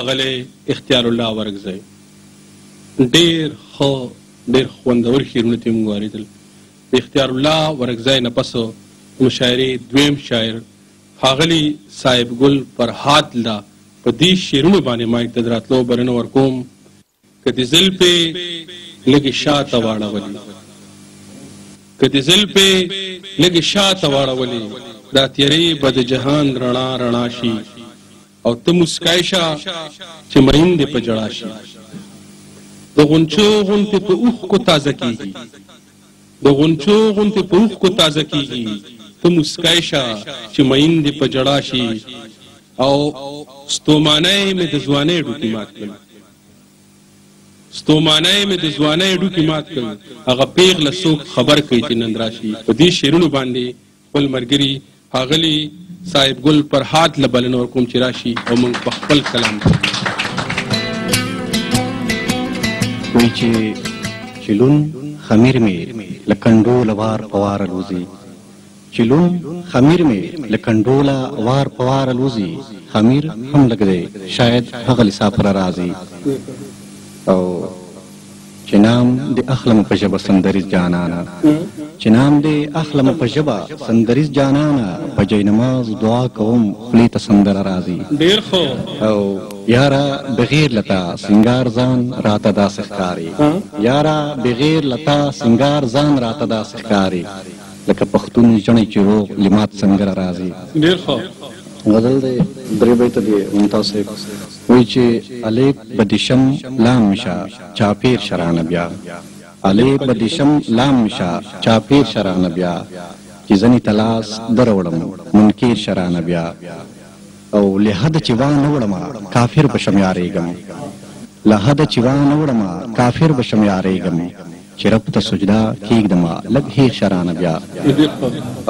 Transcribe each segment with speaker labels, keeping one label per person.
Speaker 1: غلی اختیار الله ورکزی ډېر ښه ډېر خوندور شعرونه ترې موږ واورېدل. د اختیار الله ورکزی نه پس مشاعرې دویم شاعر ښاغلي صاحب ګل فرهاد له په دې شعرونو باندې مایک ته د راتلو بلنه ورکوم. که د زلفې لږې شاته واړولې که د زلفې لږې شاته واړولې دا تیارې به د جهان رڼا رڼا شي او ته مسکای شه چې مین دې په جړا شي. د غونچو غونتې په اوښکو تازه کېږي د غونچو غونتې په اوښکو تازه کېږي ته مسکای شه چې مین دې په جړا شي. او ستومانۍ مې د ځوانۍ ډوکې مات کړل ستومانۍ مې د ځوانۍ ډوکې مات کړل هغه پیغله څوک خبر کوي چې نن راشي. په دې شعرونو باندې خپل ملګري ښاغلي صاحب ګل فرهاد له بلنه ورکوم چې راشي او موږ په خپل کلام
Speaker 2: وایي چې لون خمیر مې له کنډوله وار په وار الوزي چې لون خمیر مې له کنډوله وار په وار الوزي. خمیر هم لږ دی شاید هغه لسافر راځي او چې نام د اخلم په ژبه سندریز جانانه چې نام دې اخلم په ژبه سندریز جانانه په جای نماز دعا کوم خولې ته سندره راځي.
Speaker 1: ډېر ښه.
Speaker 2: او یاره بغیر لتا سنگار ځان راته داسې ښکاري یاره بغیر لتا سنگار ځان راته داسې ښکاري لکه پښتون ژڼی چې روغ لمات سنګره راځي.
Speaker 1: ډېر ښه.
Speaker 2: غزل دی درې بیته دی ممتاز صاحب وایي چې الیب بدیشم لام میشه چاپیر شرانه بیا الیب بدیشم لام میشه چاپیر شرانه بیا چې ځنې تلاس دروړم منکر شرانه بیا او له حده چې وانه وړم کافر به شم یارېږم له حده چې وانه وړم کافر به شم یارېږم چې رب ته سجده کېږدمه لږ هېښ شرانه بیا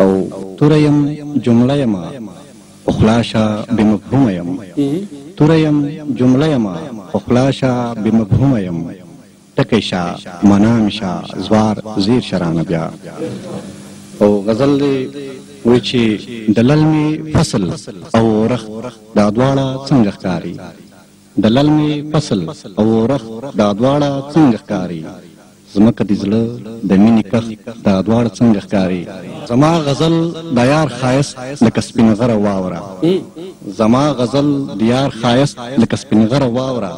Speaker 2: او توره یم جمله یمه اخلاشه بمفهوم یم توره یم جمله یمه اخلاشه بمفهوم یم ټکی شه منا شه زوار زیر شرانه بیا. او غزل دی وایي چې د للمې فصل او رخ دا دواړه څنګه ښکاري د للمې فصل او رخ دا دواړه څنګه ښکاري زمکه د زړه د مینې کښ دا دواړه څنګه ښکاري. زما غزل د یار ښایست لکه سپین غره واوره زما غزل د یار ښایست لکه سپین غره واوره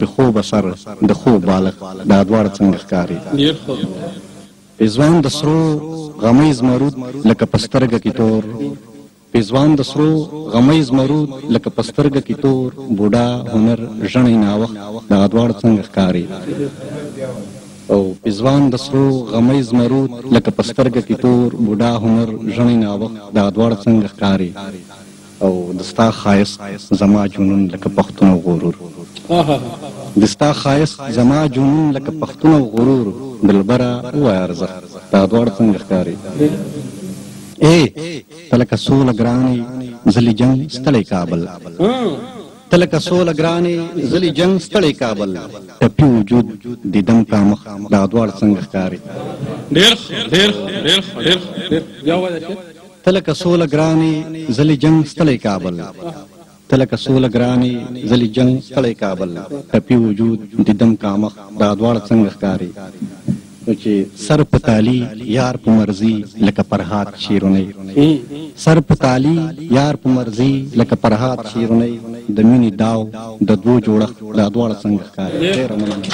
Speaker 2: د خوب اثر د خوب بالغ دا دواړه څنګه ښکاري. پېزوان د سرو غمیز مرود لکه په سترګه کې تور پېزوان د سرو غمیز مرود لکه په سترګه کې تور بوډا هنر ژڼی ناوخت دا دواړه څنګه ښکاري. او پېزوان د سرو غمیز مرود لکه په سترګه کې تور بوډا هنر ژڼی ناوخت دا دواړه څنګه ښکاري. او د ستا ښایست زما جنون لکه پښتون او غرور د ستا ښایست زما جنون لکه پښتون او غرور دلبره ووایه ارزښت دا دواړه څنګه ښکاري. ته لکه سوله ګرانې زلي جنګ ستړی کابل ته لکه سوله ګرانې زلي جنګ ستړی کابل ټپي وجود د دم کامخ دا دواړه څنګه ښکاري. ته لکه سوله ګرانې زلي جنګ ستړی کابل ته لکه سوله ګرانې زلي جنګ ستړی کابل ټپي وجود د دم کامخ دا دواړه څنګه ښکاري. نو چې سر په تالي یار په مرضي لکه فرهاد شیرونی سر په تالي یار په مرضي لکه فرهاد شیرونی د مینې داو د دوو جوړښت دا دواړه څنګه ښکاري. ډېره مننه.